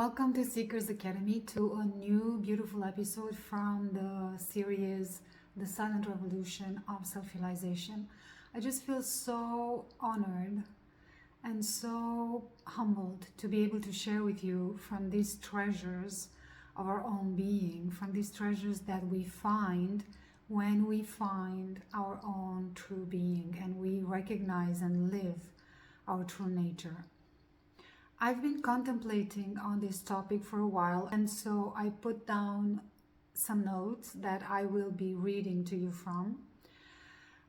Welcome to Seekers Academy, to a new beautiful episode from the series The Silent Revolution of Self-Realization. I just feel so honored and so humbled to be able to share with you from these treasures of our own being, from these treasures that we find when we find our own true being and we recognize and live our true nature. I've been contemplating on this topic for a while, and so I put down some notes that I will be reading to you from.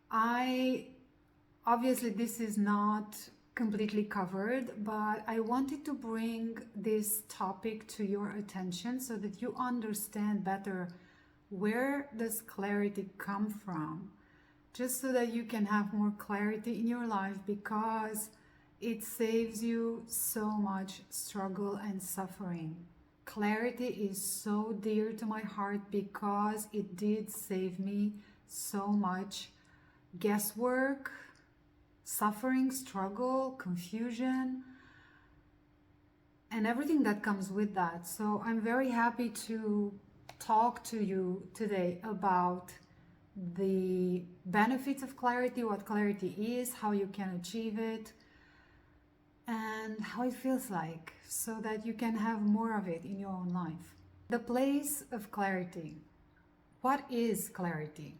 Obviously this is not completely covered, but I wanted to bring this topic to your attention so that you understand better where does clarity come from, just so that you can have more clarity in your life, because it saves you so much struggle and suffering. Clarity is so dear to my heart because it did save me so much guesswork, suffering, struggle, confusion, and everything that comes with that. So I'm very happy to talk to you today about the benefits of clarity, what clarity is, how you can achieve it, and how it feels like, so that you can have more of it in your own life. The place of clarity. What is clarity?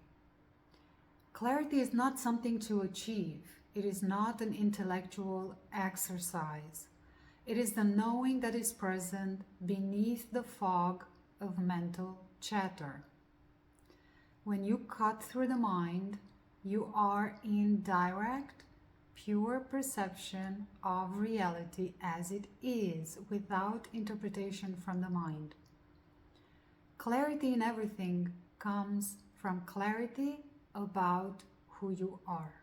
Clarity is not something to achieve. It is not an intellectual exercise. It is the knowing that is present beneath the fog of mental chatter. When you cut through the mind, you are in direct, pure perception of reality as it is, without interpretation from the mind. Clarity in everything comes from clarity about who you are.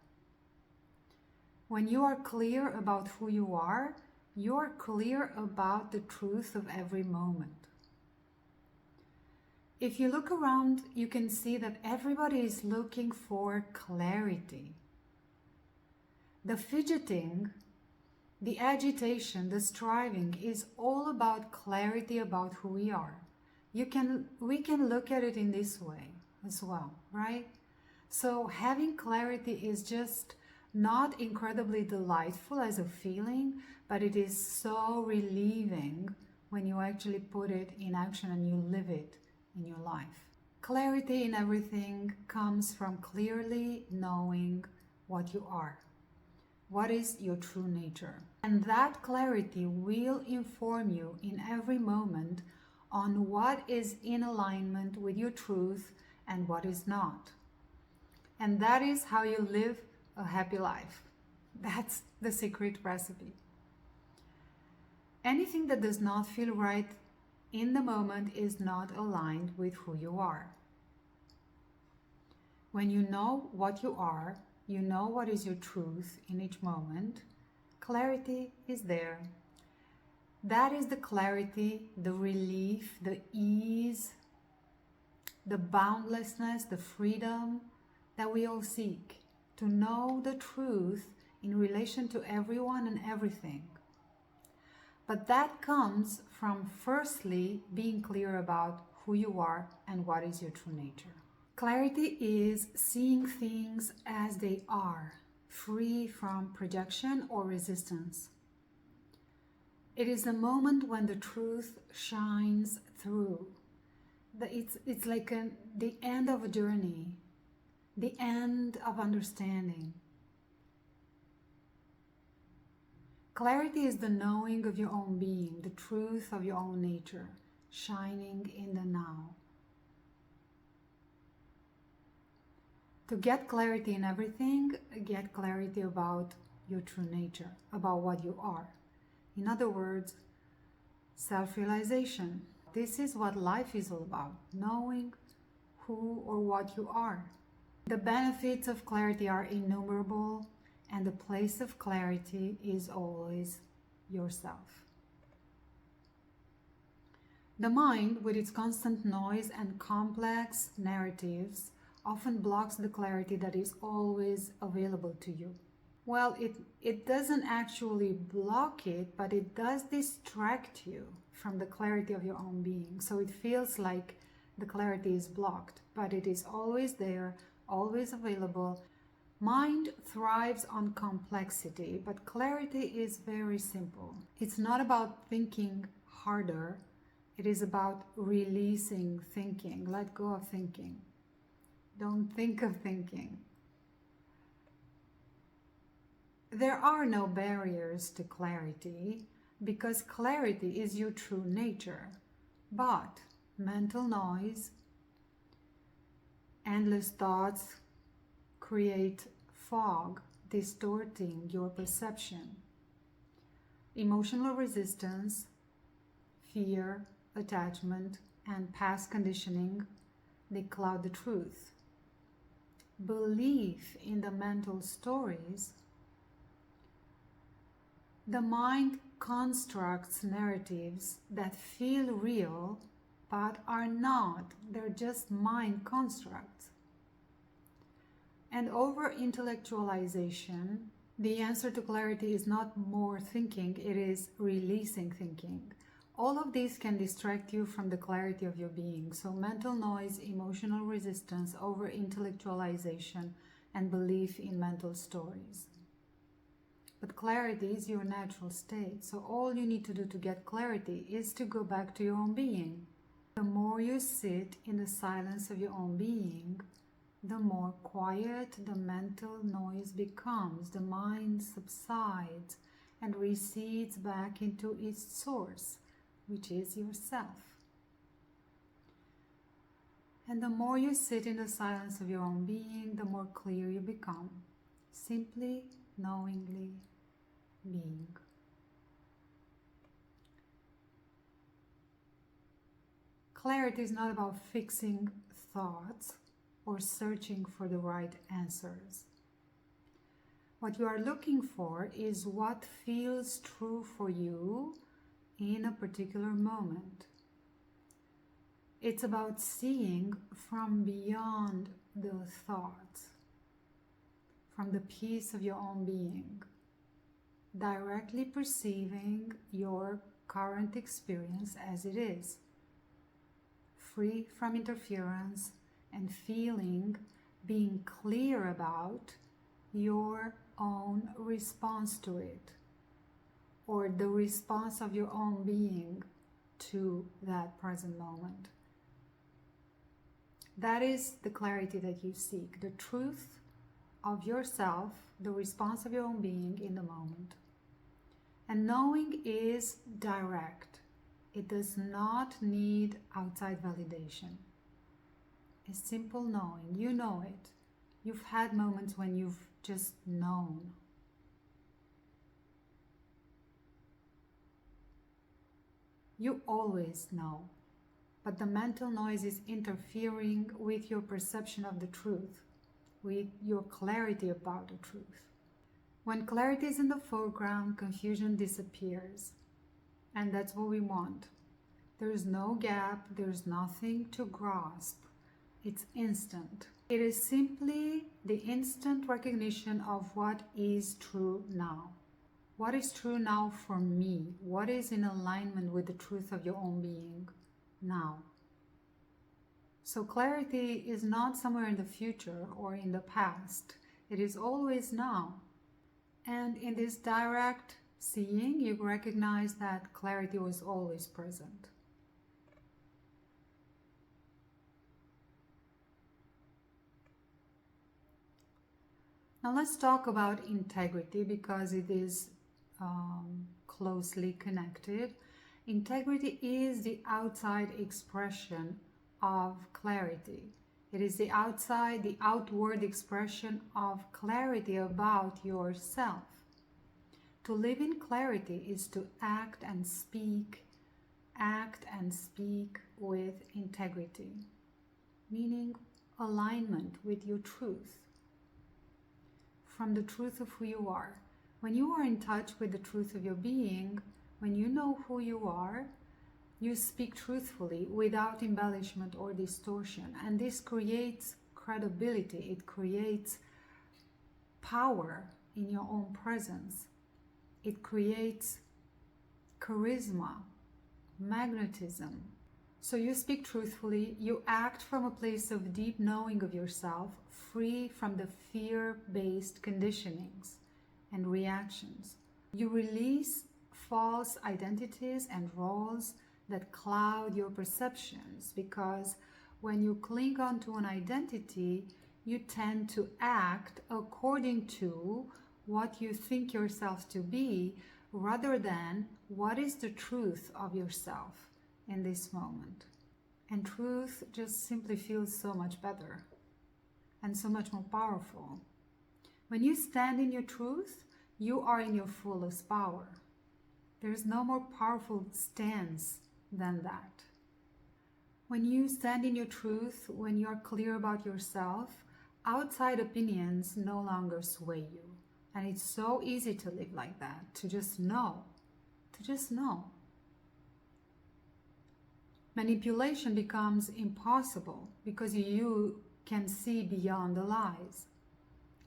When you are clear about who you are clear about the truth of every moment. If you look around, you can see that everybody is looking for clarity. The fidgeting, the agitation, the striving is all about clarity about who we are. We can look at it in this way as well, right? So having clarity is just not incredibly delightful as a feeling, but it is so relieving when you actually put it in action and you live it in your life. Clarity in everything comes from clearly knowing what you are. What is your true nature? And that clarity will inform you in every moment on what is in alignment with your truth and what is not. And that is how you live a happy life. That's the secret recipe. Anything that does not feel right in the moment is not aligned with who you are. When you know what you are, you know what is your truth in each moment, clarity is there. That is the clarity, the relief, the ease, the boundlessness, the freedom that we all seek, to know the truth in relation to everyone and everything. But that comes from firstly being clear about who you are and what is your true nature. Clarity is seeing things as they are, free from projection or resistance. It is the moment when the truth shines through. It's like the end of a journey, the end of understanding. Clarity is the knowing of your own being, the truth of your own nature, shining in the now. To get clarity in everything, get clarity about your true nature, about what you are. In other words, self-realization. This is what life is all about, knowing who or what you are. The benefits of clarity are innumerable, and the place of clarity is always yourself. The mind, with its constant noise and complex narratives, often blocks the clarity that is always available to you. Well, it doesn't actually block it, but it does distract you from the clarity of your own being. So it feels like the clarity is blocked, but it is always there, always available. Mind thrives on complexity, but clarity is very simple. It's not about thinking harder, it is about releasing thinking. Let go of thinking. Don't think of thinking. There are no barriers to clarity because clarity is your true nature. But mental noise, endless thoughts create fog, distorting your perception. Emotional resistance, fear, attachment, and past conditioning, they cloud the truth. Belief in the mental stories. The mind constructs narratives that feel real but are not. They're just mind constructs. And over-intellectualization, the answer to clarity is not more thinking, it is releasing thinking. All of these can distract you from the clarity of your being. So mental noise, emotional resistance, over-intellectualization, and belief in mental stories. But clarity is your natural state. So all you need to do to get clarity is to go back to your own being. The more you sit in the silence of your own being, the more quiet the mental noise becomes. The mind subsides and recedes back into its source, which is yourself. And the more you sit in the silence of your own being, the more clear you become. Simply, knowingly being. Clarity is not about fixing thoughts or searching for the right answers. What you are looking for is what feels true for you in a particular moment. It's about seeing from beyond the thoughts, from the peace of your own being, directly perceiving your current experience as it is, free from interference, and being clear about your own response to it, or the response of your own being to that present moment. That is the clarity that you seek, the truth of yourself, the response of your own being in the moment. And knowing is direct. It does not need outside validation. A simple knowing. You know it. You've had moments when you've just known. You always know, but the mental noise is interfering with your perception of the truth, with your clarity about the truth. When clarity is in the foreground, confusion disappears. And that's what we want. There is no gap, there is nothing to grasp. It's instant. It is simply the instant recognition of what is true now. What is true now for me? What is in alignment with the truth of your own being now? So clarity is not somewhere in the future or in the past. It is always now. And in this direct seeing, you recognize that clarity was always present. Now let's talk about integrity because it is closely connected. Integrity is the outside expression of clarity. It is the outward expression of clarity about yourself. To live in clarity is to act and speak with integrity, meaning alignment with your truth, from the truth of who you are. When you are in touch with the truth of your being, when you know who you are, you speak truthfully without embellishment or distortion. And this creates credibility. It creates power in your own presence. It creates charisma, magnetism. So you speak truthfully, you act from a place of deep knowing of yourself, free from the fear-based conditionings and reactions. You release false identities and roles that cloud your perceptions, because when you cling on to an identity, you tend to act according to what you think yourself to be, rather than what is the truth of yourself in this moment. And truth just simply feels so much better and so much more powerful. When you stand in your truth, you are in your fullest power. There's no more powerful stance than that. When you stand in your truth, when you're clear about yourself, outside opinions no longer sway you. And it's so easy to live like that, to just know. Manipulation becomes impossible because you can see beyond the lies.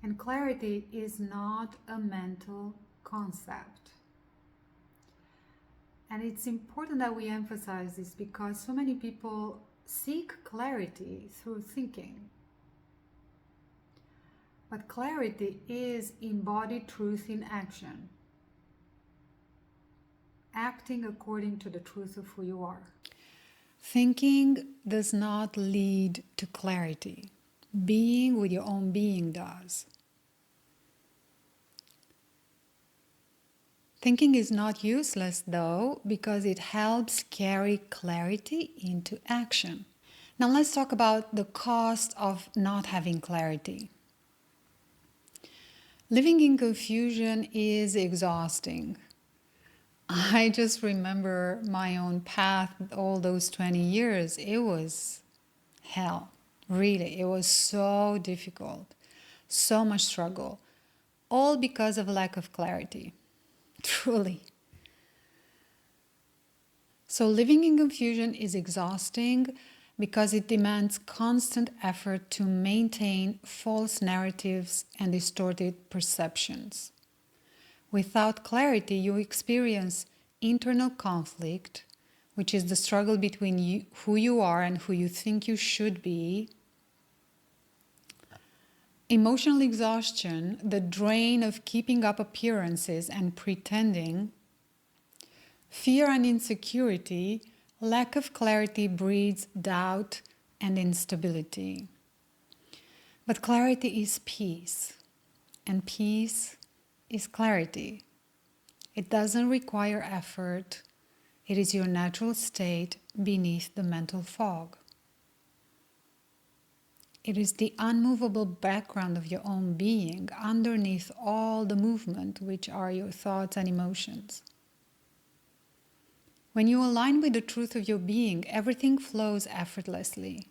And clarity is not a mental concept. And it's important that we emphasize this, because so many people seek clarity through thinking. But clarity is embodied truth in action. Acting according to the truth of who you are. Thinking does not lead to clarity. Being with your own being does. Thinking is not useless though, because it helps carry clarity into action. Now let's talk about the cost of not having clarity. Living in confusion is exhausting. I just remember my own path, all those 20 years. It was hell, really. It was so difficult, so much struggle, all because of lack of clarity, truly. So living in confusion is exhausting because it demands constant effort to maintain false narratives and distorted perceptions. Without clarity, you experience internal conflict, which is the struggle between you, who you are and who you think you should be. Emotional exhaustion, the drain of keeping up appearances and pretending. Fear and insecurity, lack of clarity breeds doubt and instability. But clarity is peace, and peace is clarity. It doesn't require effort. It is your natural state beneath the mental fog. It is the unmovable background of your own being, underneath all the movement, which are your thoughts and emotions. When you align with the truth of your being, everything flows effortlessly.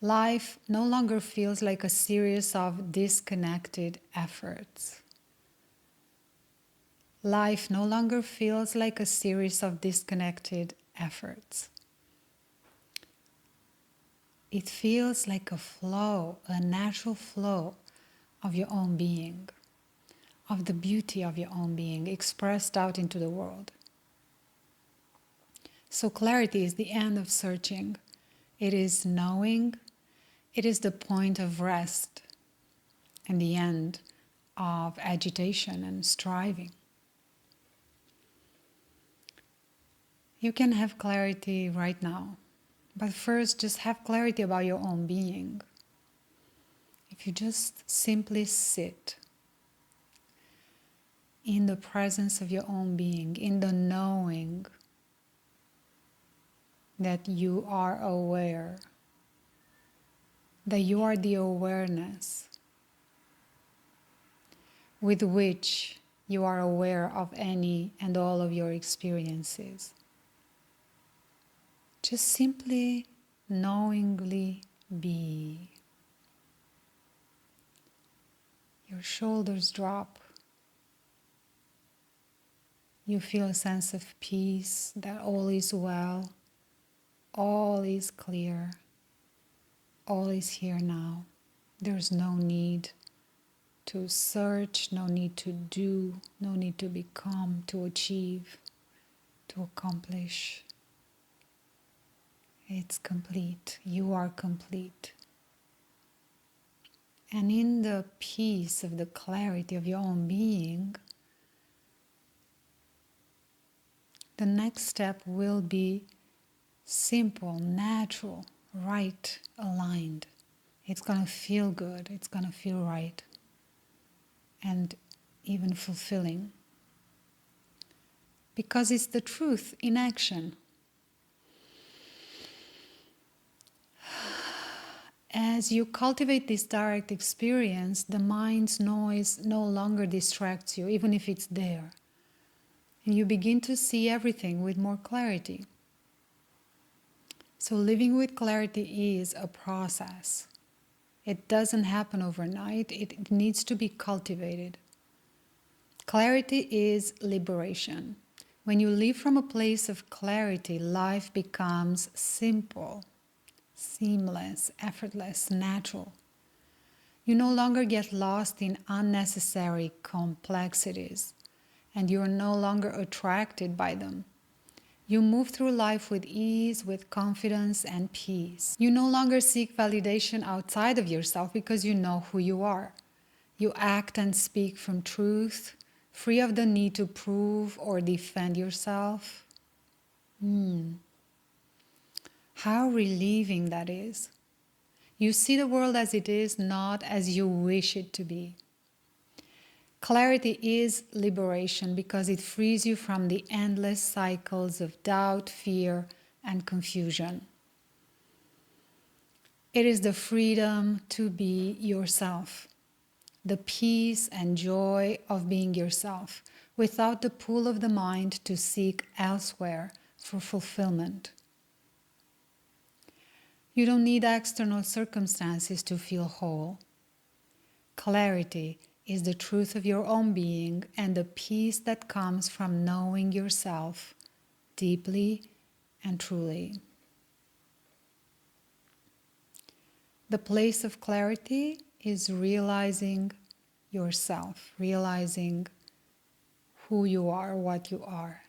Life no longer feels like a series of disconnected efforts. Life no longer feels like a series of disconnected efforts. It feels like a flow, a natural flow of your own being, of the beauty of your own being expressed out into the world. So clarity is the end of searching. It is knowing. It is the point of rest and the end of agitation and striving. You can have clarity right now, but first just have clarity about your own being. If you just simply sit in the presence of your own being, in the knowing that you are aware, that you are the awareness with which you are aware of any and all of your experiences. Just simply knowingly be. Your shoulders drop. You feel a sense of peace, that all is well, all is clear, all is here now. There's no need to search, no need to do, no need to become, to achieve, to accomplish. It's complete. You are complete. And in the peace of the clarity of your own being, the next step will be simple, natural, right, aligned. It's going to feel good. It's going to feel right. And even fulfilling. Because it's the truth in action. As you cultivate this direct experience, the mind's noise no longer distracts you, even if it's there. And you begin to see everything with more clarity. So living with clarity is a process. It doesn't happen overnight. It needs to be cultivated. Clarity is liberation. When you live from a place of clarity, life becomes simple, seamless, effortless, natural. You no longer get lost in unnecessary complexities, and you are no longer attracted by them. You move through life with ease, with confidence and peace. You no longer seek validation outside of yourself because you know who you are. You act and speak from truth, free of the need to prove or defend yourself. How relieving that is. You see the world as it is, not as you wish it to be. Clarity is liberation because it frees you from the endless cycles of doubt, fear, and confusion. It is the freedom to be yourself, the peace and joy of being yourself, without the pull of the mind to seek elsewhere for fulfillment. You don't need external circumstances to feel whole. Clarity is the truth of your own being and the peace that comes from knowing yourself deeply and truly. The place of clarity is realizing yourself, realizing who you are, what you are.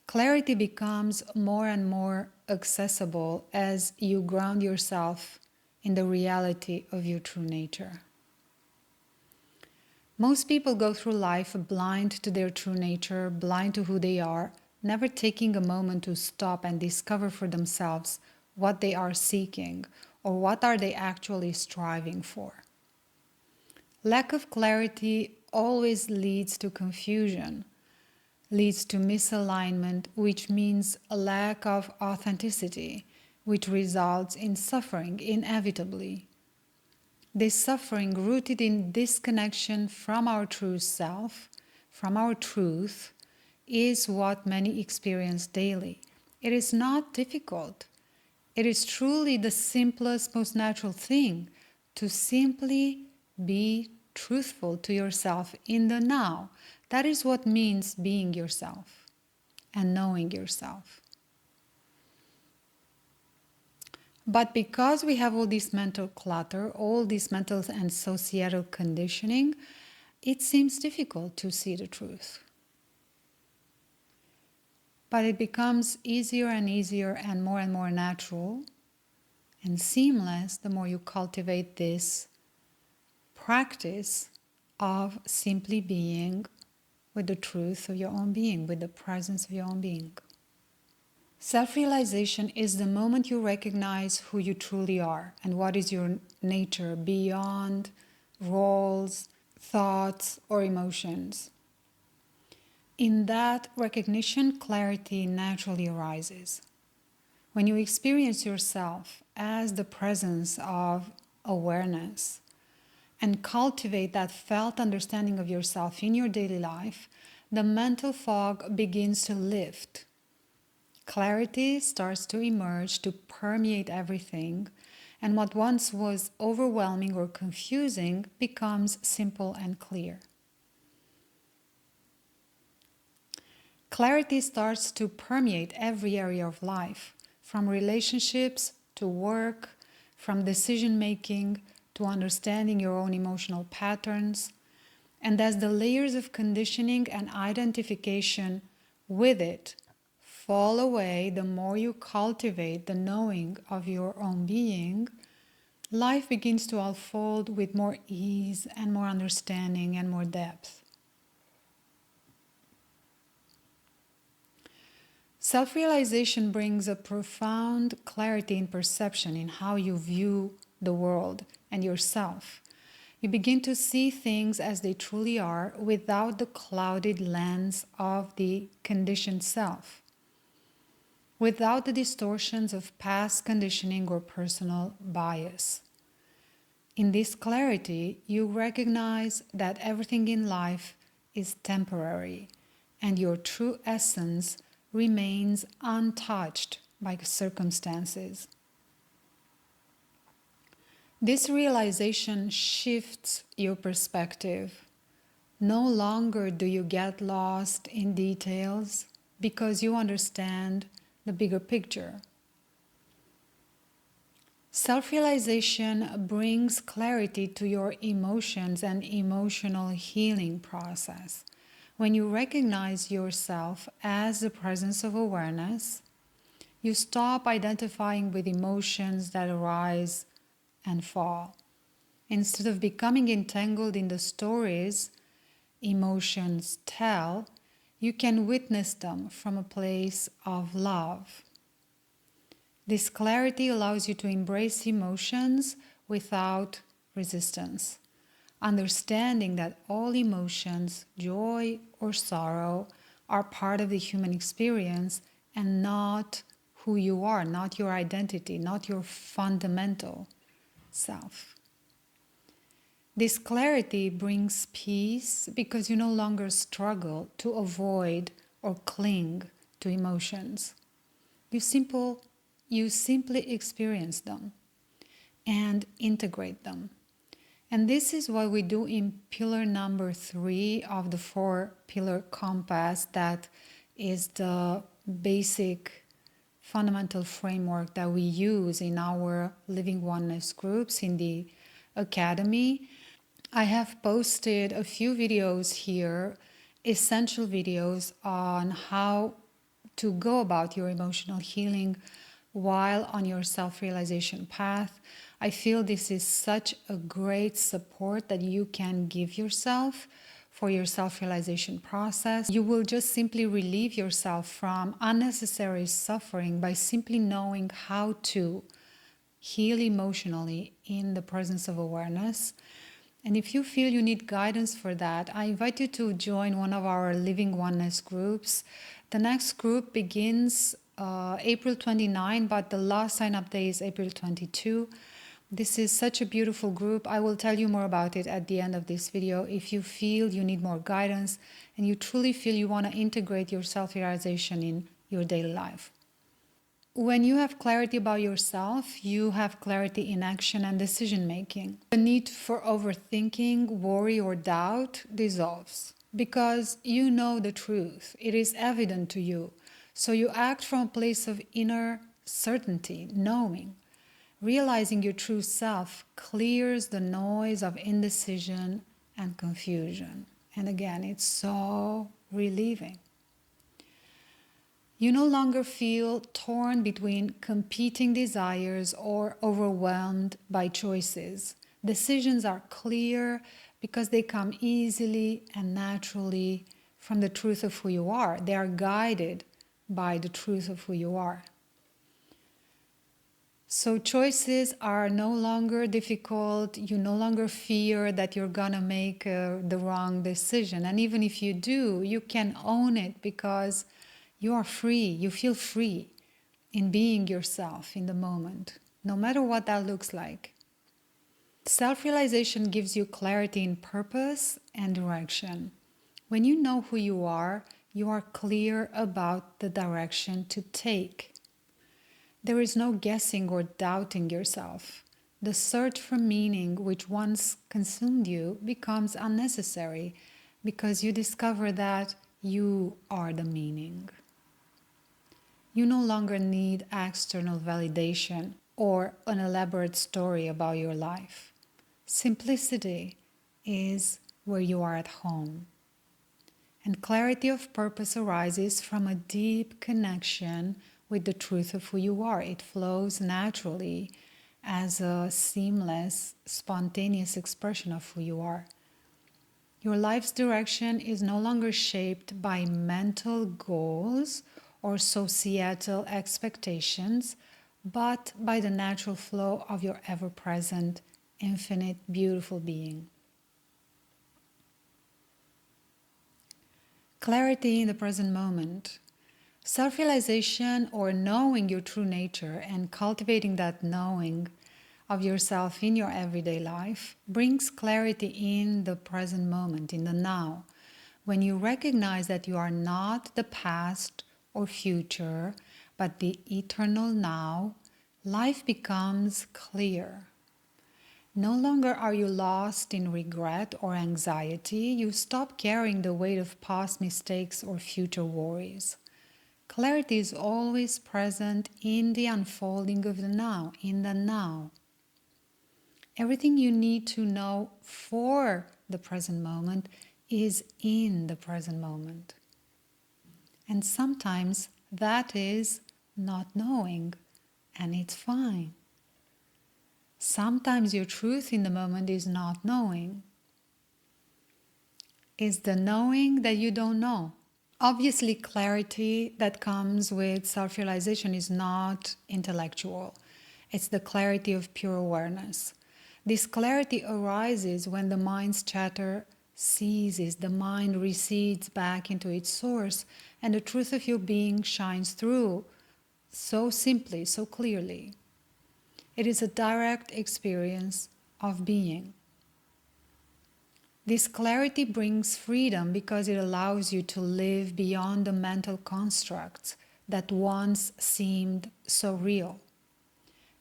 Clarity becomes more and more accessible as you ground yourself in the reality of your true nature. Most people go through life blind to their true nature, blind to who they are, never taking a moment to stop and discover for themselves what they are seeking or what are they actually striving for. Lack of clarity always leads to confusion, leads to misalignment, which means a lack of authenticity, which results in suffering inevitably. This suffering rooted in disconnection from our true self, from our truth, is what many experience daily. It is not difficult. It is truly the simplest, most natural thing to simply be truthful to yourself in the now. That is what means being yourself and knowing yourself. But because we have all this mental clutter, all this mental and societal conditioning, it seems difficult to see the truth. But it becomes easier and easier and more natural and seamless the more you cultivate this practice of simply being with the truth of your own being, with the presence of your own being. Self-realization is the moment you recognize who you truly are and what is your nature beyond roles, thoughts, or emotions. In that recognition, clarity naturally arises. When you experience yourself as the presence of awareness and cultivate that felt understanding of yourself in your daily life, the mental fog begins to lift. Clarity starts to emerge, to permeate everything, and what once was overwhelming or confusing becomes simple and clear. Clarity starts to permeate every area of life, from relationships to work, from decision-making to understanding your own emotional patterns. And as the layers of conditioning and identification with it fall away, the more you cultivate the knowing of your own being, life begins to unfold with more ease and more understanding and more depth. Self-realization brings a profound clarity in perception in how you view the world and yourself. You begin to see things as they truly are without the clouded lens of the conditioned self, without the distortions of past conditioning or personal bias. In this clarity, you recognize that everything in life is temporary and your true essence remains untouched by circumstances. This realization shifts your perspective. No longer do you get lost in details because you understand the bigger picture. Self-realization brings clarity to your emotions and emotional healing process. When you recognize yourself as the presence of awareness, you stop identifying with emotions that arise and fall. Instead of becoming entangled in the stories emotions tell, you can witness them from a place of love. This clarity allows you to embrace emotions without resistance, understanding that all emotions, joy or sorrow, are part of the human experience and not who you are, not your identity, not your fundamental self. This clarity brings peace because you no longer struggle to avoid or cling to emotions. You simply experience them and integrate them. And this is what we do in pillar number 3 of the 4-pillar compass, that is the basic fundamental framework that we use in our Living Oneness groups in the Academy. I have posted a few videos here, essential videos on how to go about your emotional healing while on your self-realization path. I feel this is such a great support that you can give yourself for your self-realization process. You will just simply relieve yourself from unnecessary suffering by simply knowing how to heal emotionally in the presence of awareness. And if you feel you need guidance for that, I invite you to join one of our Living Oneness groups. The next group begins April 29, but the last sign-up day is April 22. This is such a beautiful group. I will tell you more about it at the end of this video. If you feel you need more guidance and you truly feel you want to integrate your self-realization in your daily life. When you have clarity about yourself, you have clarity in action and decision making. The need for overthinking, worry, or doubt dissolves because you know the truth. It is evident to you. So you act from a place of inner certainty, knowing. Realizing your true self clears the noise of indecision and confusion. And again, it's so relieving. You no longer feel torn between competing desires or overwhelmed by choices. Decisions are clear because they come easily and naturally from the truth of who you are. They are guided by the truth of who you are. So choices are no longer difficult. You no longer fear that you're gonna make the wrong decision. And even if you do, you can own it because you are free. You feel free in being yourself in the moment, no matter what that looks like. Self-realization gives you clarity in purpose and direction. When you know who you are clear about the direction to take. There is no guessing or doubting yourself. The search for meaning, which once consumed you, becomes unnecessary because you discover that you are the meaning. You no longer need external validation or an elaborate story about your life. Simplicity is where you are at home. And clarity of purpose arises from a deep connection with the truth of who you are. It flows naturally as a seamless, spontaneous expression of who you are. Your life's direction is no longer shaped by mental goals or societal expectations, but by the natural flow of your ever-present, infinite, beautiful being. Clarity in the present moment. Self-realization, or knowing your true nature and cultivating that knowing of yourself in your everyday life, brings clarity in the present moment, in the now. When you recognize that you are not the past or future, but the eternal now, life becomes clear. No longer are you lost in regret or anxiety. You stop carrying the weight of past mistakes or future worries. Clarity is always present in the unfolding of the now, in the now. Everything you need to know for the present moment is in the present moment. And sometimes that is not knowing, and it's fine. Sometimes your truth in the moment is not knowing. It's the knowing that you don't know. Obviously, clarity that comes with self-realization is not intellectual. It's the clarity of pure awareness. This clarity arises when the mind's chatter ceases, the mind recedes back into its source, and the truth of your being shines through so simply, so clearly. It is a direct experience of being. This clarity brings freedom because it allows you to live beyond the mental constructs that once seemed so real.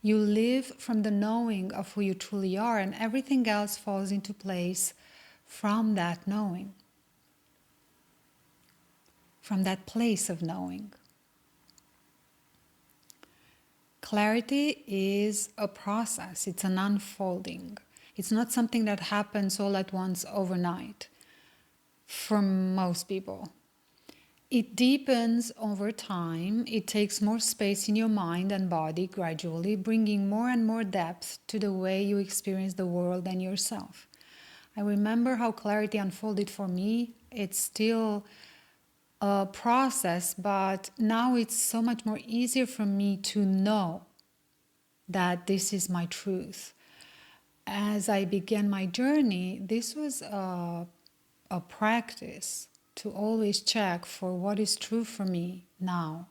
You live from the knowing of who you truly are, and everything else falls into place from that knowing, from that place of knowing. Clarity is a process, it's an unfolding. It's not something that happens all at once overnight for most people. It deepens over time. It takes more space in your mind and body gradually, bringing more and more depth to the way you experience the world and yourself. I remember how clarity unfolded for me. It's still a process, but now it's so much more easier for me to know that this is my truth. As I began my journey, this was a practice to always check for what is true for me now.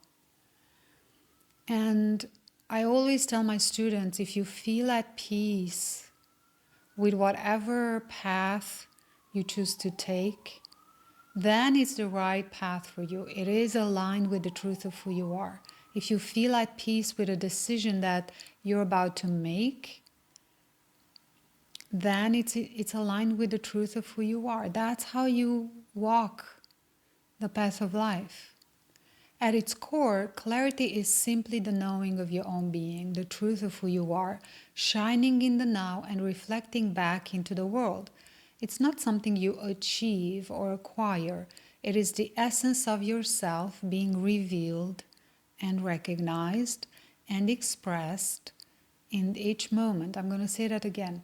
And I always tell my students, if you feel at peace with whatever path you choose to take, then it's the right path for you. It is aligned with the truth of who you are. If you feel at peace with a decision that you're about to make, then it's aligned with the truth of who you are. That's how you walk the path of life. At its core, clarity is simply the knowing of your own being, the truth of who you are, shining in the now and reflecting back into the world. It's not something you achieve or acquire. It is the essence of yourself being revealed and recognized and expressed in each moment. I'm going to say that again.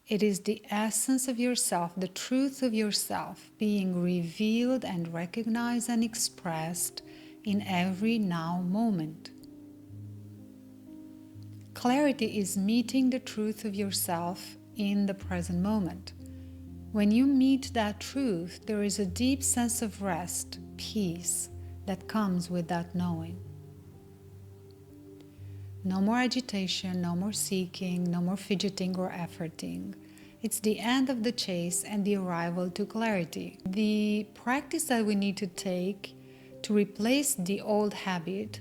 It is the essence of yourself, the truth of yourself, being revealed and recognized and expressed in every now moment. Clarity is meeting the truth of yourself in the present moment. When you meet that truth, there is a deep sense of rest, peace, that comes with that knowing. No more agitation, no more seeking, no more fidgeting or efforting. It's the end of the chase and the arrival to clarity. The practice that we need to take to replace the old habit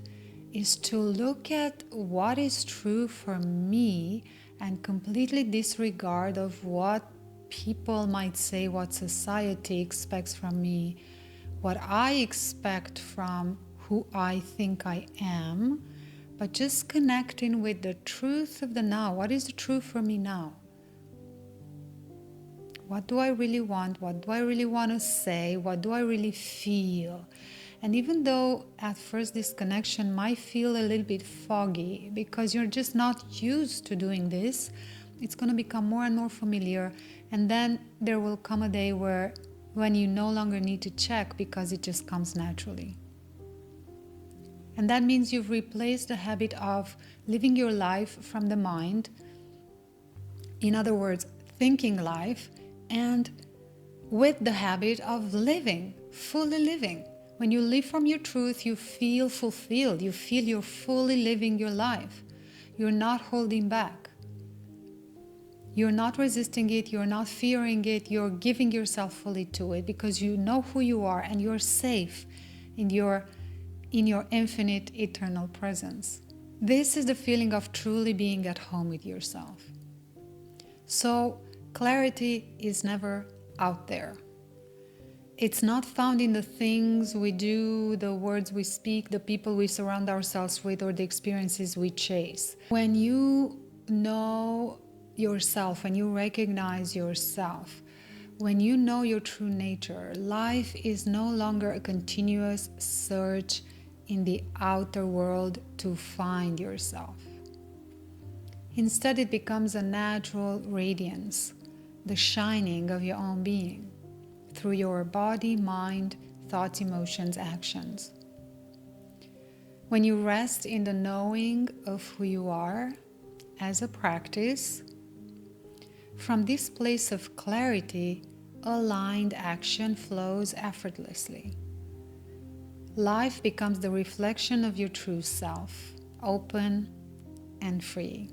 is to look at what is true for me and completely disregard of what people might say, what society expects from me, what I expect from who I think I am, but just connecting with the truth of the now. What is the truth for me now? What do I really want? What do I really want to say? What do I really feel? And even though at first this connection might feel a little bit foggy because you're just not used to doing this, it's going to become more and more familiar. And then there will come a day when you no longer need to check because it just comes naturally. And that means you've replaced the habit of living your life from the mind. In other words, thinking life, and with the habit of living, fully living. When you live from your truth, you feel fulfilled. You feel you're fully living your life. You're not holding back. You're not resisting it. You're not fearing it. You're giving yourself fully to it because you know who you are and you're safe in your infinite eternal presence. This is the feeling of truly being at home with yourself. So clarity is never out there. It's not found in the things we do, the words we speak, the people we surround ourselves with, or the experiences we chase. When you know yourself, when you recognize yourself, when you know your true nature, life is no longer a continuous search in the outer world to find yourself. Instead, it becomes a natural radiance, the shining of your own being, through your body, mind, thoughts, emotions, actions. When you rest in the knowing of who you are as a practice, from this place of clarity, aligned action flows effortlessly. Life becomes the reflection of your true self, open and free.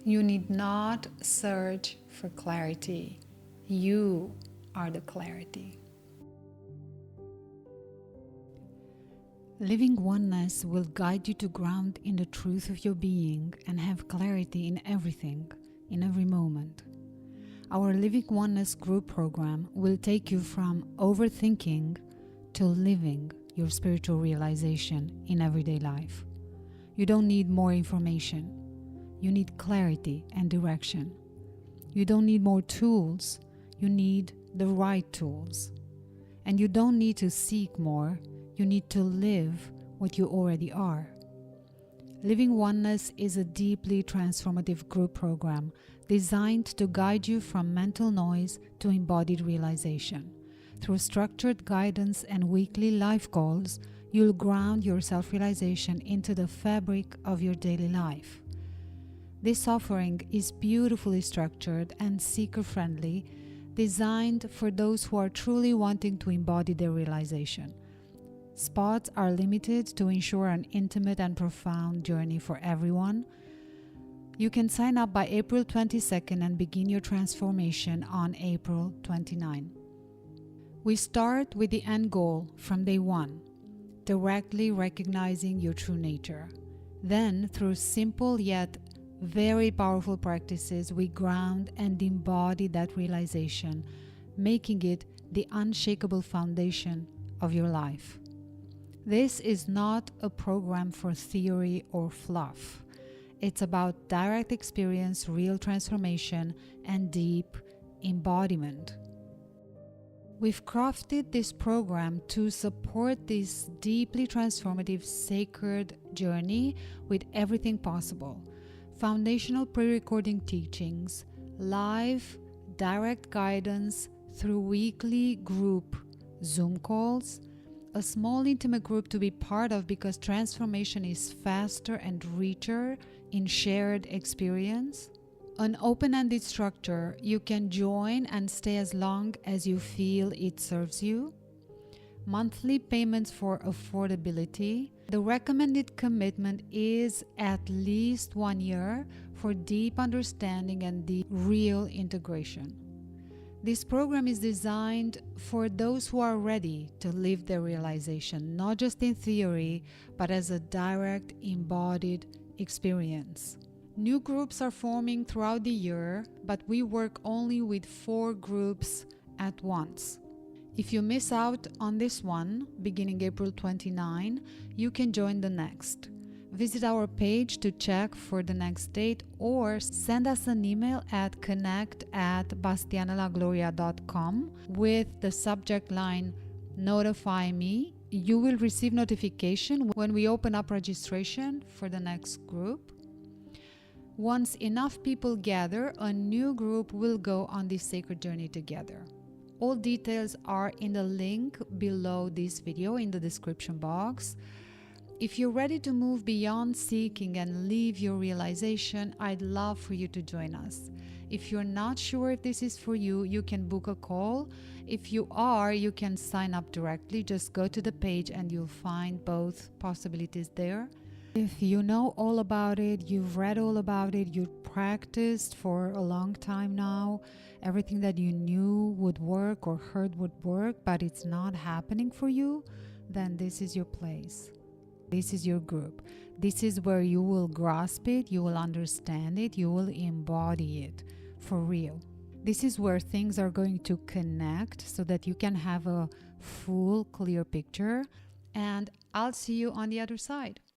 You need not search for clarity. You are the clarity. Living oneness will guide you to ground in the truth of your being and have clarity in everything, in every moment. Our Living Oneness group program will take you from overthinking to living your spiritual realization in everyday life. You don't need more information. You need clarity and direction. You don't need more tools. You need the right tools. And you don't need to seek more. You need to live what you already are. Living Oneness is a deeply transformative group program designed to guide you from mental noise to embodied realization. Through structured guidance and weekly life goals, you'll ground your self-realization into the fabric of your daily life. This offering is beautifully structured and seeker-friendly, designed for those who are truly wanting to embody their realization. Spots are limited to ensure an intimate and profound journey for everyone. You can sign up by April 22nd and begin your transformation on April 29. We start with the end goal from day one, directly recognizing your true nature. Then, through simple yet very powerful practices, we ground and embody that realization, making it the unshakable foundation of your life. This is not a program for theory or fluff. It's about direct experience, real transformation, and deep embodiment. We've crafted this program to support this deeply transformative, sacred journey with everything possible. Foundational pre-recording teachings, live direct guidance through weekly group Zoom calls, a small intimate group to be part of because transformation is faster and richer in shared experience, an open-ended structure you can join and stay as long as you feel it serves you, monthly payments for affordability. The recommended commitment is at least 1 year for deep understanding and the real integration. This program is designed for those who are ready to live their realization, not just in theory, but as a direct, embodied experience. New groups are forming throughout the year, but we work only with 4 groups at once. If you miss out on this one, beginning April 29, you can join the next. Visit our page to check for the next date or send us an email at connect@bastianelagloria.com with the subject line notify me. You will receive notification when we open up registration for the next group. Once enough people gather, a new group will go on this sacred journey together. All details are in the link below this video in the description box. If you're ready to move beyond seeking and live your realization, I'd love for you to join us. If you're not sure if this is for you, you can book a call. If you are, you can sign up directly. Just go to the page and you'll find both possibilities there. If you know all about it, you've read all about it, you've practiced for a long time now, everything that you knew would work or heard would work, but it's not happening for you, then this is your place. This is your group. This is where you will grasp it, you will understand it, you will embody it for real. This is where things are going to connect so that you can have a full, clear picture. And I'll see you on the other side.